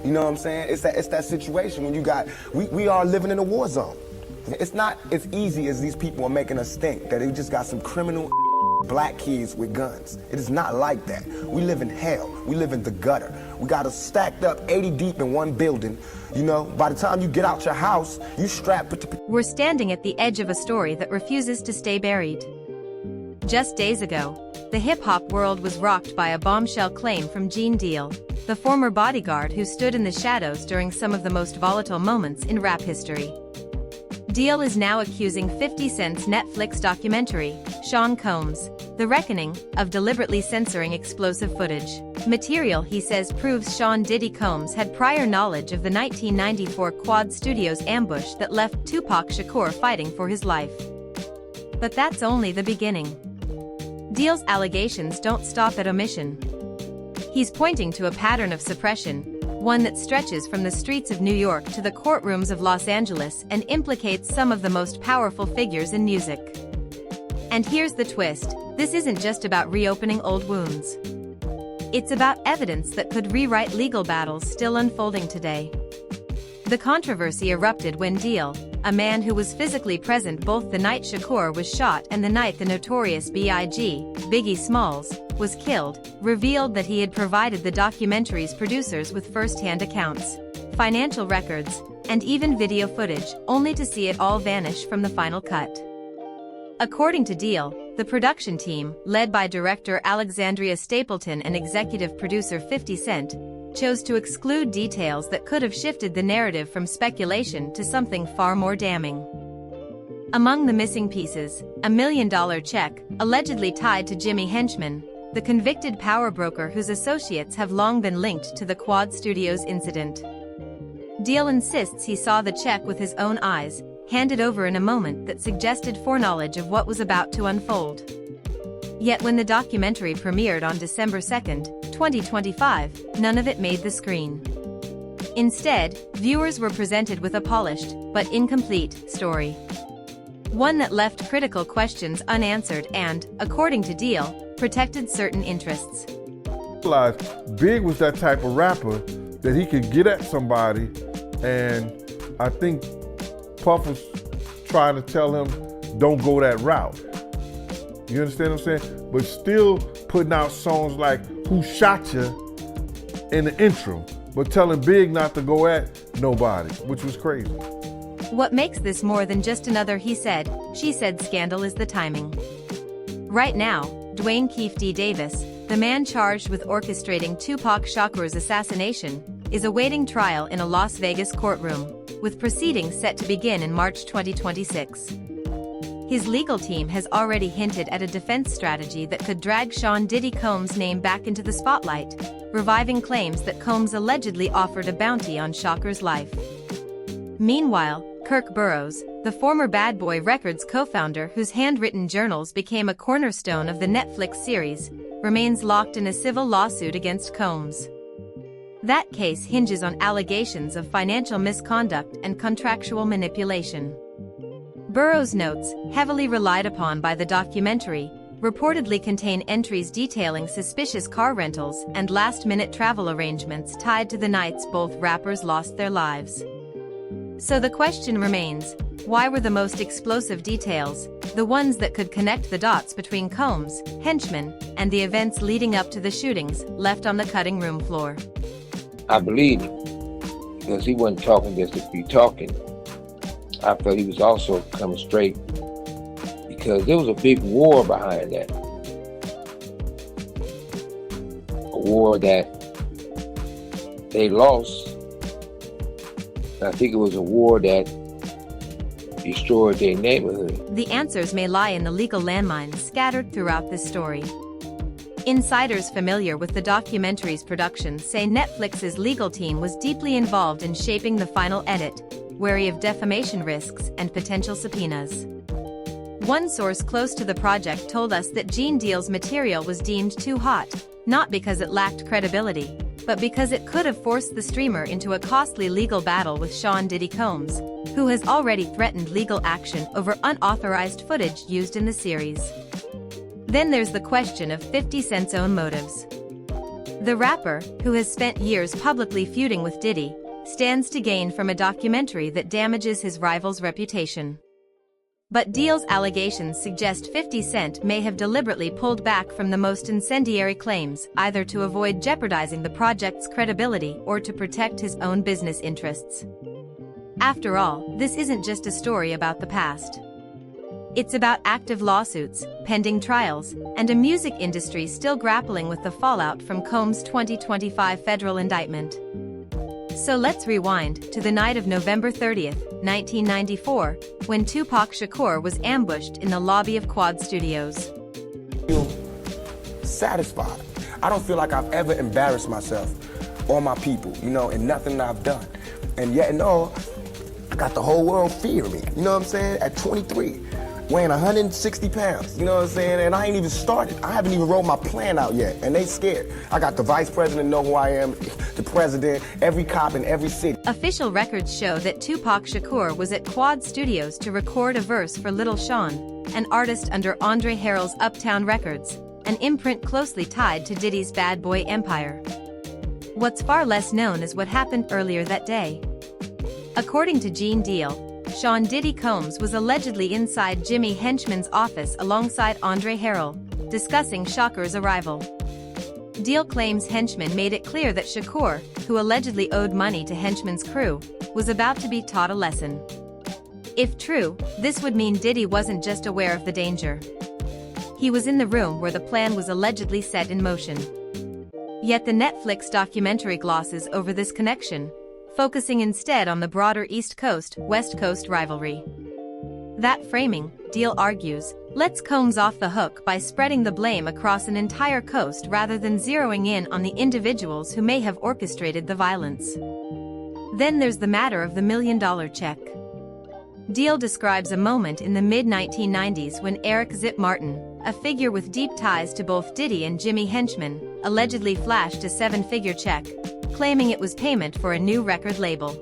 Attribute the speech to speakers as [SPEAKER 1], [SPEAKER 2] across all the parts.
[SPEAKER 1] You know what I'm saying? It's that situation when you got, we are living in a war zone. It's not as easy as these people are making us think, that they just got some criminal black kids with guns. It is not like that. We live in hell. We live in the gutter. We got us stacked up 80 deep in one building. You know, by the time you get out your house, you strapped with the...
[SPEAKER 2] We're standing at the edge of a story that refuses to stay buried. Just days ago, the hip-hop world was rocked by a bombshell claim from Gene Deal, the former bodyguard who stood in the shadows during some of the most volatile moments in rap history. Deal is now accusing 50 Cent's Netflix documentary, Sean Combs: The Reckoning, of deliberately censoring explosive footage. Material he says proves Sean Diddy Combs had prior knowledge of the 1994 Quad Studios ambush that left Tupac Shakur fighting for his life. But that's only the beginning. Deal's allegations don't stop at omission. He's pointing to a pattern of suppression, one that stretches from the streets of New York to the courtrooms of Los Angeles and implicates some of the most powerful figures in music. And here's the twist: this isn't just about reopening old wounds. It's about evidence that could rewrite legal battles still unfolding today. The controversy erupted when Deal, a man who was physically present both the night Shakur was shot and the night the notorious B.I.G., Biggie Smalls, was killed, revealed that he had provided the documentary's producers with first-hand accounts, financial records, and even video footage, only to see it all vanish from the final cut. According to Deal, the production team, led by director Alexandria Stapleton and executive producer 50 Cent, chose to exclude details that could have shifted the narrative from speculation to something far more damning. Among the missing pieces, a $1 million check, allegedly tied to Jimmy Henchman, the convicted power broker whose associates have long been linked to the Quad Studios incident. Deal insists he saw the check with his own eyes, handed over in a moment that suggested foreknowledge of what was about to unfold. Yet when the documentary premiered on December 2, 2025, none of it made the screen. Instead, viewers were presented with a polished, but incomplete, story. One that left critical questions unanswered and, according to Deal, protected certain interests.
[SPEAKER 3] Big was that type of rapper that he could get at somebody, and I think Puff was trying to tell him, don't go that route. You understand what I'm saying? But still putting out songs like Who Shot Ya in the intro, but telling Big not to go at nobody, which was crazy.
[SPEAKER 2] What makes this more than just another he said, she said scandal is the timing. Right now, Dwayne Keefe D. Davis, the man charged with orchestrating Tupac Shakur's assassination, is awaiting trial in a Las Vegas courtroom, with proceedings set to begin in March 2026. His legal team has already hinted at a defense strategy that could drag Sean Diddy Combs' name back into the spotlight, reviving claims that Combs allegedly offered a bounty on Shakur's life. Meanwhile, Kirk Burroughs, the former Bad Boy Records co-founder whose handwritten journals became a cornerstone of the Netflix series, remains locked in a civil lawsuit against Combs. That case hinges on allegations of financial misconduct and contractual manipulation. Burroughs' notes, heavily relied upon by the documentary, reportedly contain entries detailing suspicious car rentals and last-minute travel arrangements tied to the nights both rappers lost their lives. So the question remains, why were the most explosive details, the ones that could connect the dots between Combs, Henchman, and the events leading up to the shootings, left on the cutting room floor?
[SPEAKER 4] I believe him, because he wasn't talking just to be talking. I felt he was also coming straight, because there was a big war behind that. A war that they lost. I think it was a war that destroyed their neighborhood.
[SPEAKER 2] The answers may lie in the legal landmines scattered throughout this story. Insiders familiar with the documentary's production say Netflix's legal team was deeply involved in shaping the final edit, wary of defamation risks and potential subpoenas. One source close to the project told us that Gene Deal's material was deemed too hot, not because it lacked credibility, but because it could have forced the streamer into a costly legal battle with Sean Diddy Combs, who has already threatened legal action over unauthorized footage used in the series. Then there's the question of 50 Cent's own motives. The rapper, who has spent years publicly feuding with Diddy, stands to gain from a documentary that damages his rival's reputation. But Deal's allegations suggest 50 Cent may have deliberately pulled back from the most incendiary claims, either to avoid jeopardizing the project's credibility or to protect his own business interests. After all, this isn't just a story about the past. It's about active lawsuits, pending trials, and a music industry still grappling with the fallout from Combs' 2025 federal indictment. So let's rewind to the night of November 30th, 1994, when Tupac Shakur was ambushed in the lobby of Quad Studios.
[SPEAKER 1] I feel satisfied. I don't feel like I've ever embarrassed myself or my people, in nothing that I've done. And yet, I got the whole world fearing me, you know what I'm saying? At 23, weighing 160 pounds, you know what I'm saying? And I ain't even started. I haven't even wrote my plan out yet, and they scared. I got the vice president know who I am, the president, every cop in every city.
[SPEAKER 2] Official records show that Tupac Shakur was at Quad Studios to record a verse for Little Sean, an artist under Andre Harrell's Uptown Records, an imprint closely tied to Diddy's Bad Boy empire. What's far less known is what happened earlier that day. According to Gene Deal, Sean Diddy Combs was allegedly inside Jimmy Henchman's office alongside Andre Harrell, discussing Shakur's arrival. Deal claims Henchman made it clear that Shakur, who allegedly owed money to Henchman's crew, was about to be taught a lesson. If true, this would mean Diddy wasn't just aware of the danger. He was in the room where the plan was allegedly set in motion. Yet the Netflix documentary glosses over this connection, focusing instead on the broader East Coast-West Coast rivalry. That framing, Deal argues, lets Combs off the hook by spreading the blame across an entire coast rather than zeroing in on the individuals who may have orchestrated the violence. Then there's the matter of the $1 million check. Deal describes a moment in the mid-1990s when Eric Zip Martin, a figure with deep ties to both Diddy and Jimmy Henchman, allegedly flashed a seven-figure check, claiming it was payment for a new record label.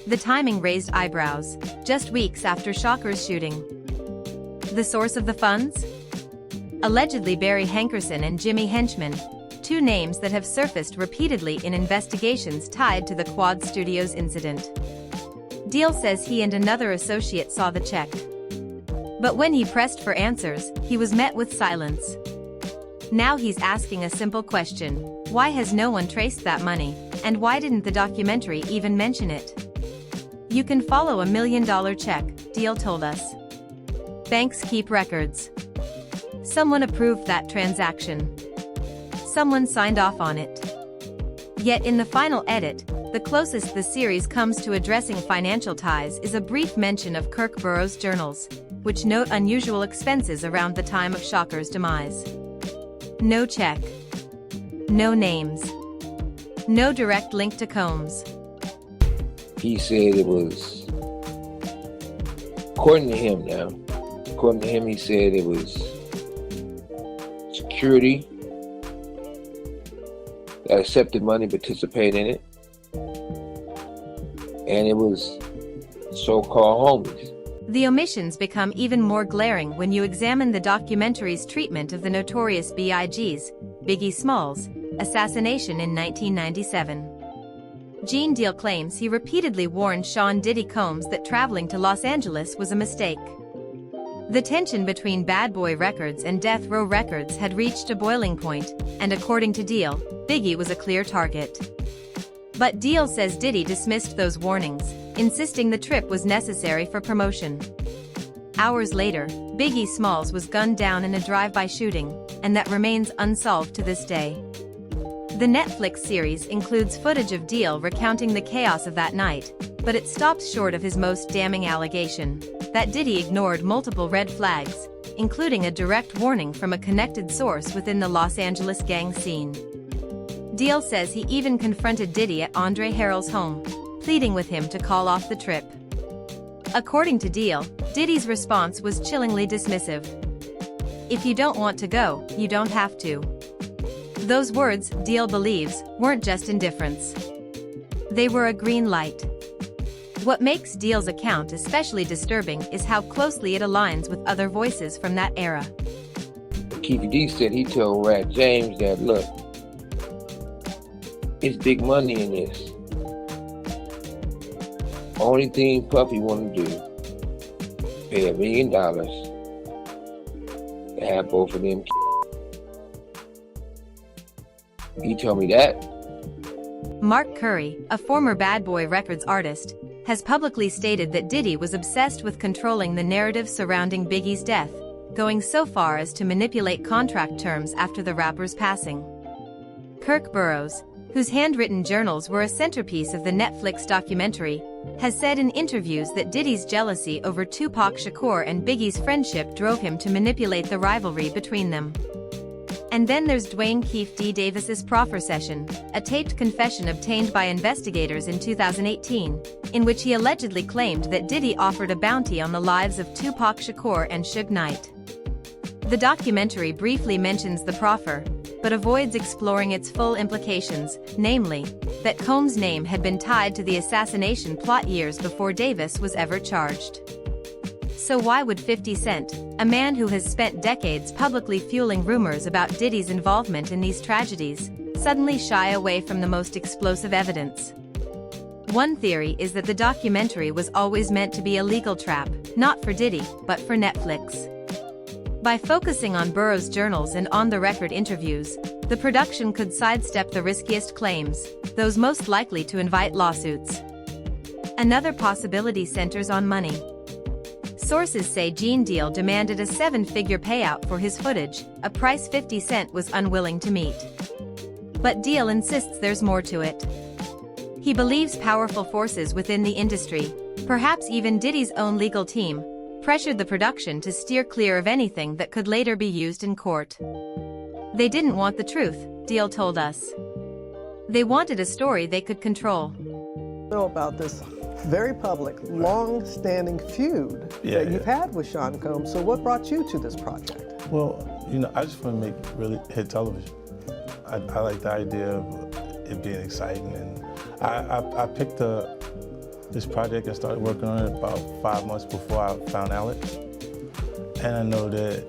[SPEAKER 2] The timing raised eyebrows, just weeks after Shakur's shooting. The source of the funds? Allegedly Barry Hankerson and Jimmy Henchman, two names that have surfaced repeatedly in investigations tied to the Quad Studios incident. Deal says he and another associate saw the check. But when he pressed for answers, he was met with silence. Now he's asking a simple question: why has no one traced that money, and why didn't the documentary even mention it? You can follow $1 million check, Deal told us. Banks keep records. Someone approved that transaction. Someone signed off on it. Yet in the final edit, the closest the series comes to addressing financial ties is a brief mention of Kirk Burroughs' journals, which note unusual expenses around the time of Shakur's demise. No check. No names. No direct link to Combs.
[SPEAKER 4] He said it was, according to him, he said it was security that accepted money, participated in it, and it was so-called homies.
[SPEAKER 2] The omissions become even more glaring when you examine the documentary's treatment of the notorious B.I.G.'s, Biggie Smalls, assassination in 1997. Gene Deal claims he repeatedly warned Sean Diddy Combs that traveling to Los Angeles was a mistake. The tension between Bad Boy Records and Death Row Records had reached a boiling point, and according to Deal, Biggie was a clear target. But Deal says Diddy dismissed those warnings, insisting the trip was necessary for promotion. Hours later, Biggie Smalls was gunned down in a drive-by shooting, and that remains unsolved to this day. The Netflix series includes footage of Deal recounting the chaos of that night, but it stops short of his most damning allegation, that Diddy ignored multiple red flags, including a direct warning from a connected source within the Los Angeles gang scene. Deal says he even confronted Diddy at Andre Harrell's home, pleading with him to call off the trip. According to Deal, Diddy's response was chillingly dismissive. "If you don't want to go, you don't have to." Those words, Deal believes, weren't just indifference. They were a green light. What makes Deal's account especially disturbing is how closely it aligns with other voices from that era.
[SPEAKER 4] Keith D said he told Rat James that, look, It's big money in this. Only thing Puffy want to do, pay $1 million to have both of them. He told me that.
[SPEAKER 2] Mark Curry, a former Bad Boy Records artist, has publicly stated that Diddy was obsessed with controlling the narrative surrounding Biggie's death, going so far as to manipulate contract terms after the rapper's passing. Kirk Burroughs, whose handwritten journals were a centerpiece of the Netflix documentary, has said in interviews that Diddy's jealousy over Tupac Shakur and Biggie's friendship drove him to manipulate the rivalry between them. And then there's Dwayne Keefe D. Davis's proffer session, a taped confession obtained by investigators in 2018, in which he allegedly claimed that Diddy offered a bounty on the lives of Tupac Shakur and Suge Knight. The documentary briefly mentions the proffer, but avoids exploring its full implications, namely, that Combs' name had been tied to the assassination plot years before Davis was ever charged. So why would 50 Cent, a man who has spent decades publicly fueling rumors about Diddy's involvement in these tragedies, suddenly shy away from the most explosive evidence? One theory is that the documentary was always meant to be a legal trap, not for Diddy, but for Netflix. By focusing on Burroughs' journals and on-the-record interviews, the production could sidestep the riskiest claims, those most likely to invite lawsuits. Another possibility centers on money. Sources say Gene Deal demanded a 7-figure payout for his footage, a price 50 Cent was unwilling to meet. But Deal insists there's more to it. He believes powerful forces within the industry, perhaps even Diddy's own legal team, pressured the production to steer clear of anything that could later be used in court. They didn't want the truth, Deal told us. They wanted a story they could control.
[SPEAKER 5] Know about this very public, long-standing feud that you've had with Sean Combs. So what brought you to this project?
[SPEAKER 6] Well, you know, I just want to make really hit television. I like the idea of it being exciting, and I picked this project and started working on it about 5 months before I found Alex. And I know that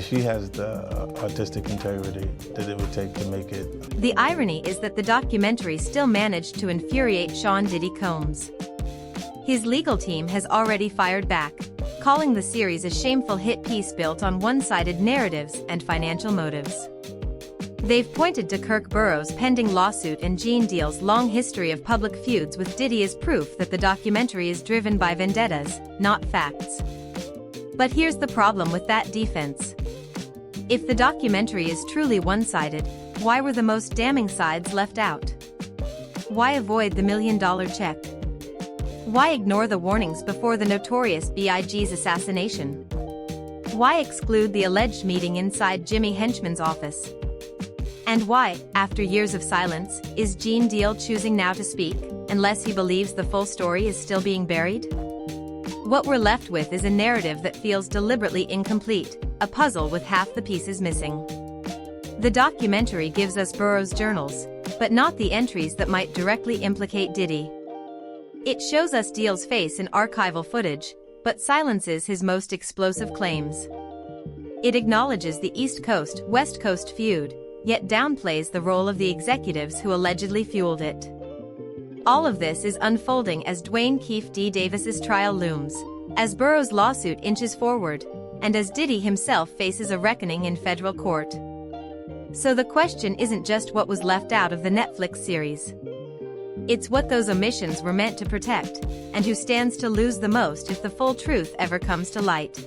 [SPEAKER 6] she has the artistic integrity that it would take to make it.
[SPEAKER 2] The irony is that the documentary still managed to infuriate Sean Diddy Combs. His legal team has already fired back, calling the series a shameful hit piece built on one-sided narratives and financial motives. They've pointed to Kirk Burroughs' pending lawsuit and Gene Deal's long history of public feuds with Diddy as proof that the documentary is driven by vendettas, not facts. But here's the problem with that defense. If the documentary is truly one-sided, why were the most damning sides left out? Why avoid the $1 million check? Why ignore the warnings before the notorious B.I.G.'s assassination? Why exclude the alleged meeting inside Jimmy Henchman's office? And why, after years of silence, is Gene Deal choosing now to speak, unless he believes the full story is still being buried? What we're left with is a narrative that feels deliberately incomplete, a puzzle with half the pieces missing. The documentary gives us Burroughs' journals, but not the entries that might directly implicate Diddy. It shows us Deal's face in archival footage, but silences his most explosive claims. It acknowledges the East Coast-West Coast feud, yet downplays the role of the executives who allegedly fueled it. All of this is unfolding as Dwayne Keefe D. Davis's trial looms, as Burroughs' lawsuit inches forward, and as Diddy himself faces a reckoning in federal court. So the question isn't just what was left out of the Netflix series. It's what those omissions were meant to protect, and who stands to lose the most if the full truth ever comes to light.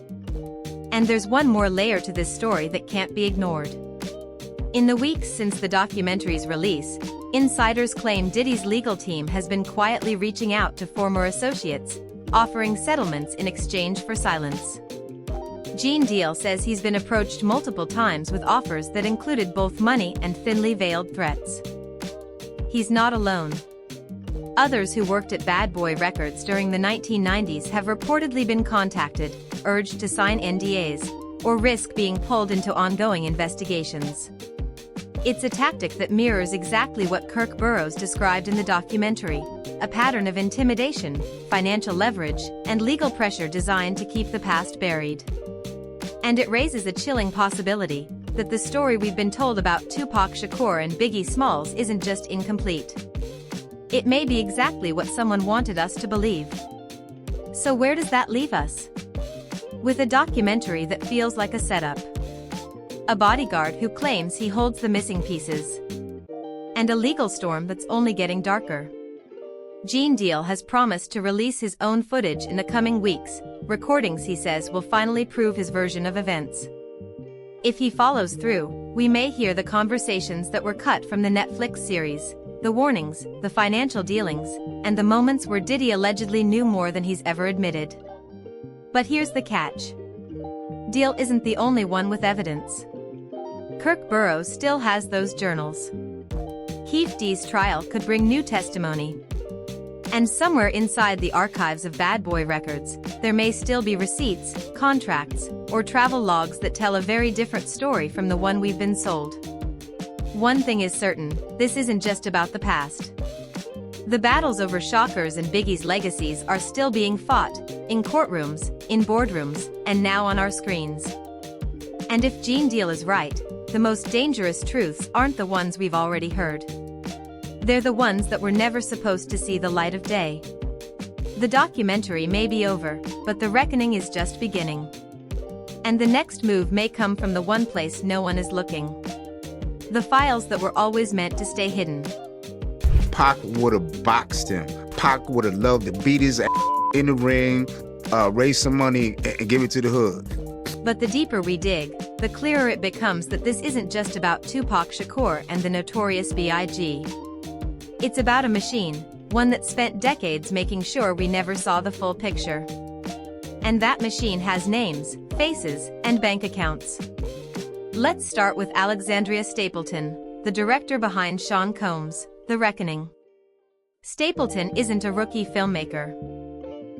[SPEAKER 2] And there's one more layer to this story that can't be ignored. In the weeks since the documentary's release, insiders claim Diddy's legal team has been quietly reaching out to former associates, offering settlements in exchange for silence. Gene Deal says he's been approached multiple times with offers that included both money and thinly veiled threats. He's not alone. Others who worked at Bad Boy Records during the 1990s have reportedly been contacted, urged to sign NDAs, or risk being pulled into ongoing investigations. It's a tactic that mirrors exactly what Kirk Burroughs described in the documentary, a pattern of intimidation, financial leverage, and legal pressure designed to keep the past buried. And it raises a chilling possibility. that the story we've been told about Tupac Shakur and Biggie Smalls isn't just incomplete. It may be exactly what someone wanted us to believe. So where does that leave us? With a documentary that feels like a setup. A bodyguard who claims he holds the missing pieces. And a legal storm that's only getting darker. Gene Deal has promised to release his own footage in the coming weeks, recordings he says will finally prove his version of events. If he follows through, we may hear the conversations that were cut from the Netflix series, the warnings, the financial dealings, and the moments where Diddy allegedly knew more than he's ever admitted. But here's the catch. Deal isn't the only one with evidence. Kirk Burroughs still has those journals. Keefe D's trial could bring new testimony. And somewhere inside the archives of Bad Boy Records, there may still be receipts, contracts, or travel logs that tell a very different story from the one we've been sold. One thing is certain, this isn't just about the past. The battles over Shocker's and Biggie's legacies are still being fought, in courtrooms, in boardrooms, and now on our screens. And if Gene Deal is right, the most dangerous truths aren't the ones we've already heard. They're the ones that were never supposed to see the light of day. The documentary may be over, but the reckoning is just beginning. And the next move may come from the one place no one is looking. The files that were always meant to stay hidden.
[SPEAKER 7] Pac would have boxed him. Pac would have loved to beat his ass in the ring, raise some money, and give it to the hood.
[SPEAKER 2] But the deeper we dig, the clearer it becomes that this isn't just about Tupac Shakur and the Notorious B.I.G. It's about a machine, one that spent decades making sure we never saw the full picture. And that machine has names, faces, and bank accounts. Let's start with Alexandria Stapleton, the director behind Sean Combs' The Reckoning. Stapleton isn't a rookie filmmaker.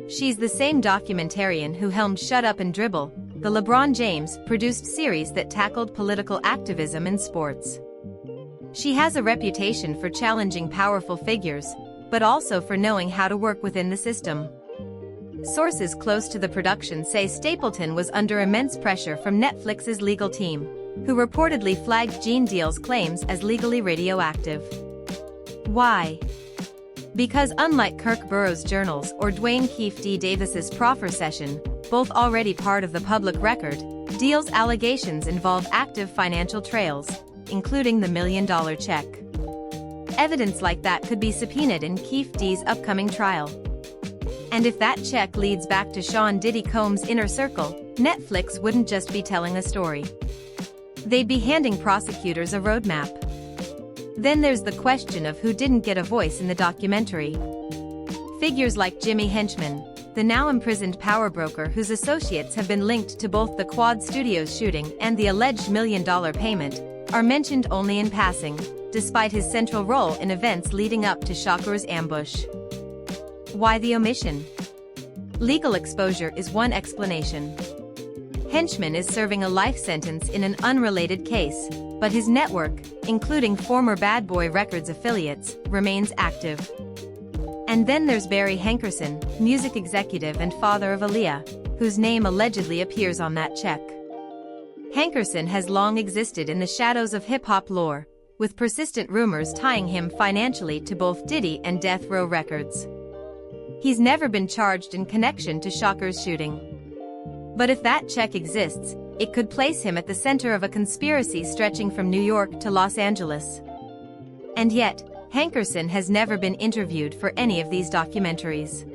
[SPEAKER 2] She's the same documentarian who helmed Shut Up and Dribble, the LeBron James-produced series that tackled political activism in sports. She has a reputation for challenging powerful figures, but also for knowing how to work within the system. Sources close to the production say Stapleton was under immense pressure from Netflix's legal team, who reportedly flagged Gene Deal's claims as legally radioactive. Why? Because unlike Kirk Burroughs' journals or Dwayne Keefe D. Davis's proffer session, both already part of the public record, Deal's allegations involve active financial trails, including the $1 million check. Evidence like that could be subpoenaed in Keefe D's upcoming trial. And if that check leads back to Sean Diddy Combs' inner circle, Netflix wouldn't just be telling a story. They'd be handing prosecutors a roadmap. Then there's the question of who didn't get a voice in the documentary. Figures like Jimmy Henchman, the now imprisoned power broker whose associates have been linked to both the Quad Studios shooting and the alleged $1 million payment, are mentioned only in passing, despite his central role in events leading up to Shocker's ambush. Why the omission? Legal exposure is one explanation. Henchman is serving a life sentence in an unrelated case, but his network, including former Bad Boy Records affiliates, remains active. And then there's Barry Hankerson, music executive and father of Aaliyah, whose name allegedly appears on that check. Hankerson has long existed in the shadows of hip-hop lore, with persistent rumors tying him financially to both Diddy and Death Row Records. He's never been charged in connection to Shocker's shooting. But if that check exists, it could place him at the center of a conspiracy stretching from New York to Los Angeles. And yet, Hankerson has never been interviewed for any of these documentaries.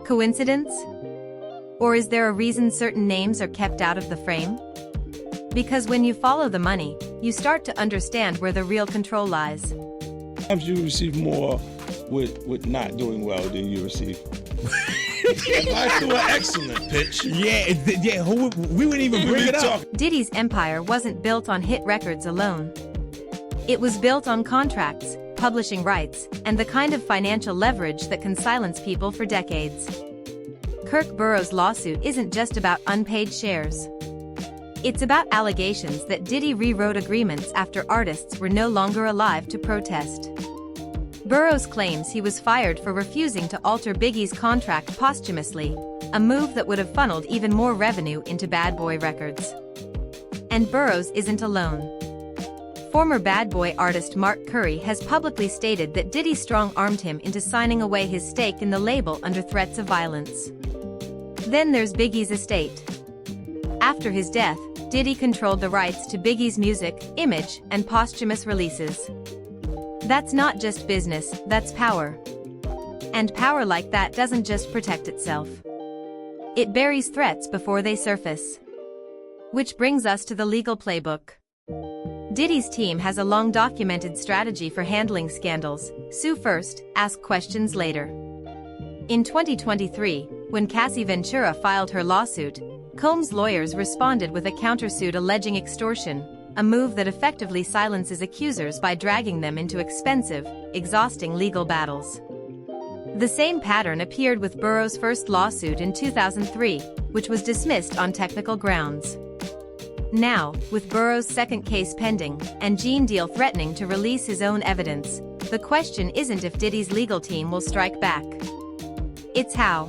[SPEAKER 2] Coincidence? Or is there a reason certain names are kept out of the frame? Because when you follow the money, you start to understand where the real control lies.
[SPEAKER 8] Sometimes you receive more with not doing well than you receive. I threw an excellent pitch.
[SPEAKER 9] We wouldn't even bring it up.
[SPEAKER 2] Diddy's empire wasn't built on hit records alone. It was built on contracts, publishing rights, and the kind of financial leverage that can silence people for decades. Kirk Burroughs' lawsuit isn't just about unpaid shares. It's about allegations that Diddy rewrote agreements after artists were no longer alive to protest. Burroughs claims he was fired for refusing to alter Biggie's contract posthumously, a move that would have funneled even more revenue into Bad Boy Records. And Burroughs isn't alone. Former Bad Boy artist Mark Curry has publicly stated that Diddy strong-armed him into signing away his stake in the label under threats of violence. Then there's Biggie's estate. After his death, Diddy controlled the rights to Biggie's music, image, and posthumous releases. That's not just business, that's power. And power like that doesn't just protect itself. It buries threats before they surface. Which brings us to the legal playbook. Diddy's team has a long-documented strategy for handling scandals: sue first, ask questions later. In 2023, when Cassie Ventura filed her lawsuit, Combs' lawyers responded with a countersuit alleging extortion, a move that effectively silences accusers by dragging them into expensive, exhausting legal battles. The same pattern appeared with Burroughs' first lawsuit in 2003, which was dismissed on technical grounds. Now, with Burroughs' second case pending, and Gene Deal threatening to release his own evidence, the question isn't if Diddy's legal team will strike back. It's how.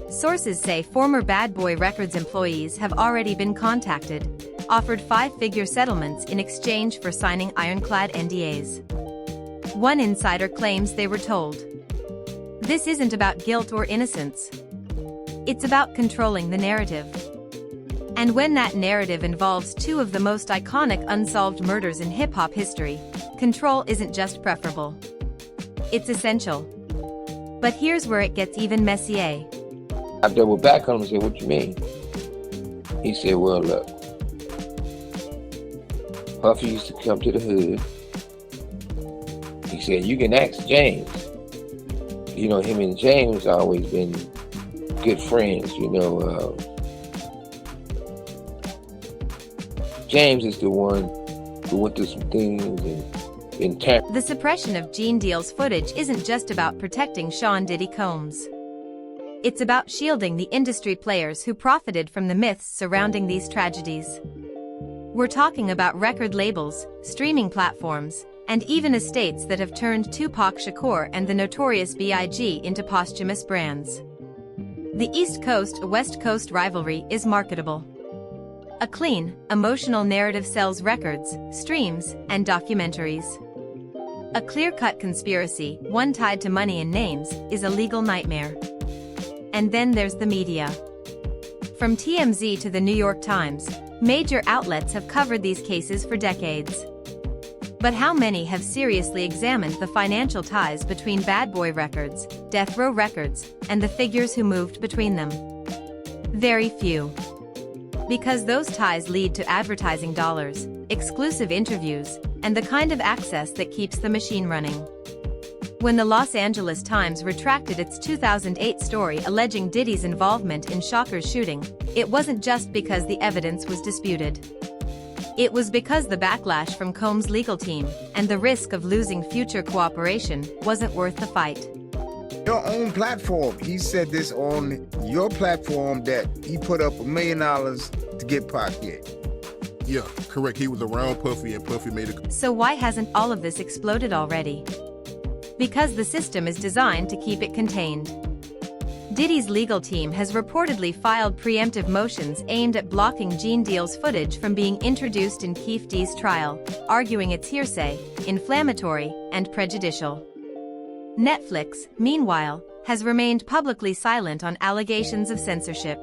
[SPEAKER 2] Sources say former Bad Boy Records employees have already been contacted, offered five-figure settlements in exchange for signing ironclad NDAs. One insider claims they were told, "This isn't about guilt or innocence. It's about controlling the narrative." And when that narrative involves two of the most iconic unsolved murders in hip-hop history, control isn't just preferable. It's essential. But here's where it gets even messier.
[SPEAKER 4] I doubled back on him and said, "What you mean?" He said, "Well, look, Puffy used to come to the hood." He said, "You can ask James. You know, him and James always been good friends, you know. James is the one who went through some things and
[SPEAKER 2] The suppression of Gene Deal's footage isn't just about protecting Sean Diddy Combs. It's about shielding the industry players who profited from the myths surrounding these tragedies. We're talking about record labels, streaming platforms, and even estates that have turned Tupac Shakur and the Notorious B.I.G. into posthumous brands. The East Coast-West Coast rivalry is marketable. A clean, emotional narrative sells records, streams, and documentaries. A clear-cut conspiracy, one tied to money and names, is a legal nightmare. And then there's the media. From TMZ to the New York Times, major outlets have covered these cases for decades. But how many have seriously examined the financial ties between Bad Boy Records, Death Row Records, and the figures who moved between them? Very few. Because those ties lead to advertising dollars, exclusive interviews, and the kind of access that keeps the machine running. When the Los Angeles Times retracted its 2008 story alleging Diddy's involvement in Shocker's shooting, it wasn't just because the evidence was disputed. It was because the backlash from Combs' legal team, and the risk of losing future cooperation, wasn't worth the fight.
[SPEAKER 7] Your own platform. He said this on your platform that he put up $1 million to get Pac here.
[SPEAKER 10] Yeah, correct. He was around Puffy and Puffy made it.
[SPEAKER 2] So why hasn't all of this exploded already? Because the system is designed to keep it contained. Diddy's legal team has reportedly filed preemptive motions aimed at blocking Gene Deal's footage from being introduced in Keefe D's trial, arguing it's hearsay, inflammatory, and prejudicial. Netflix, meanwhile, has remained publicly silent on allegations of censorship.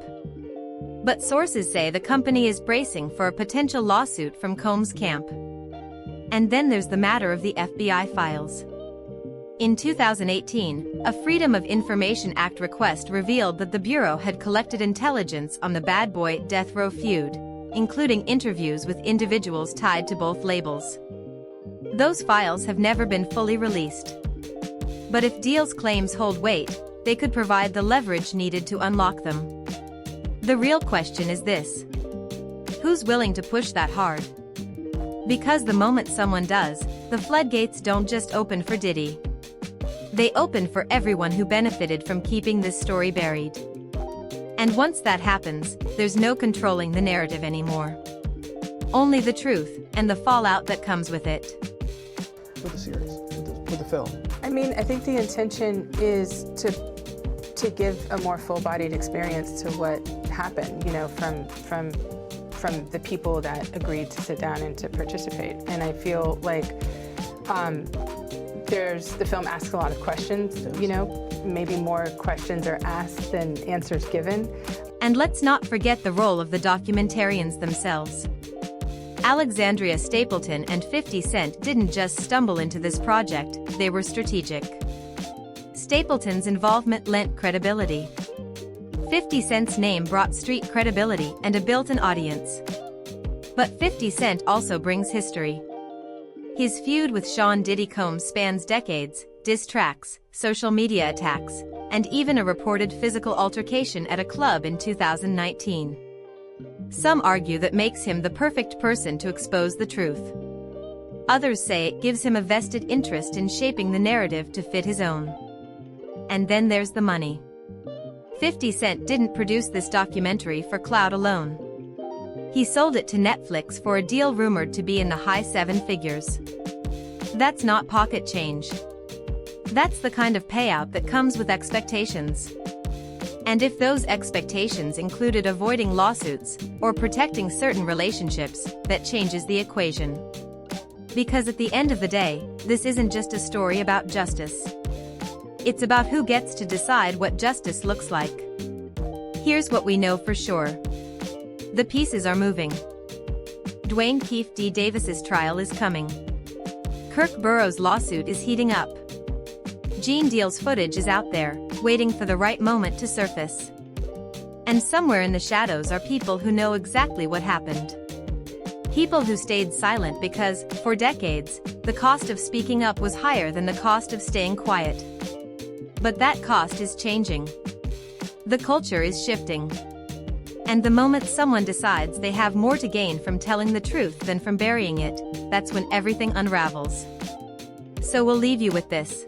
[SPEAKER 2] But sources say the company is bracing for a potential lawsuit from Combs' camp. And then there's the matter of the FBI files. In 2018, a Freedom of Information Act request revealed that the Bureau had collected intelligence on the Bad Boy Death Row feud, including interviews with individuals tied to both labels. Those files have never been fully released. But if Deal's claims hold weight, they could provide the leverage needed to unlock them. The real question is this: who's willing to push that hard? Because the moment someone does, the floodgates don't just open for Diddy. They open for everyone who benefited from keeping this story buried. And once that happens, there's no controlling the narrative anymore. Only the truth, and the fallout that comes with it.
[SPEAKER 5] With the series, with the film.
[SPEAKER 11] I mean, I think the intention is to give a more full-bodied experience to what happened, you know, from from the people that agreed to sit down and to participate. And I feel like the film asks a lot of questions, you know, maybe more questions are asked than answers given.
[SPEAKER 2] And let's not forget the role of the documentarians themselves. Alexandria Stapleton and 50 Cent didn't just stumble into this project, they were strategic. Stapleton's involvement lent credibility. 50 Cent's name brought street credibility and a built-in audience. But 50 Cent also brings history. His feud with Sean Diddy Combs spans decades, diss tracks, social media attacks, and even a reported physical altercation at a club in 2019. Some argue that makes him the perfect person to expose the truth. Others say it gives him a vested interest in shaping the narrative to fit his own. And then there's the money. 50 Cent didn't produce this documentary for clout alone. He sold it to Netflix for a deal rumored to be in the high seven figures. That's not pocket change. That's the kind of payout that comes with expectations. And if those expectations included avoiding lawsuits or protecting certain relationships, that changes the equation. Because at the end of the day, this isn't just a story about justice. It's about who gets to decide what justice looks like. Here's what we know for sure. The pieces are moving. Dwayne Keefe D. Davis's trial is coming. Kirk Burroughs' lawsuit is heating up. Gene Deal's footage is out there, waiting for the right moment to surface. And somewhere in the shadows are people who know exactly what happened. People who stayed silent because, for decades, the cost of speaking up was higher than the cost of staying quiet. But that cost is changing. The culture is shifting. And the moment someone decides they have more to gain from telling the truth than from burying it, that's when everything unravels. So we'll leave you with this.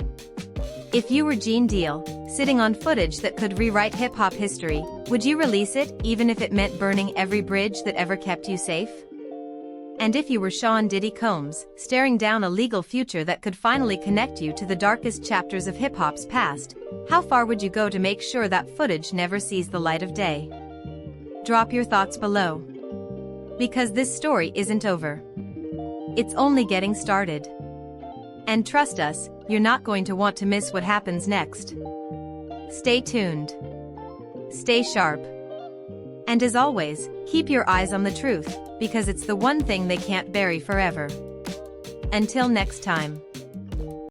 [SPEAKER 2] If you were Gene Deal, sitting on footage that could rewrite hip-hop history, would you release it even if it meant burning every bridge that ever kept you safe? And if you were Sean Diddy Combs, staring down a legal future that could finally connect you to the darkest chapters of hip-hop's past, how far would you go to make sure that footage never sees the light of day? Drop your thoughts below. Because this story isn't over. It's only getting started. And trust us, you're not going to want to miss what happens next. Stay tuned. Stay sharp. And as always, keep your eyes on the truth, because it's the one thing they can't bury forever. Until next time.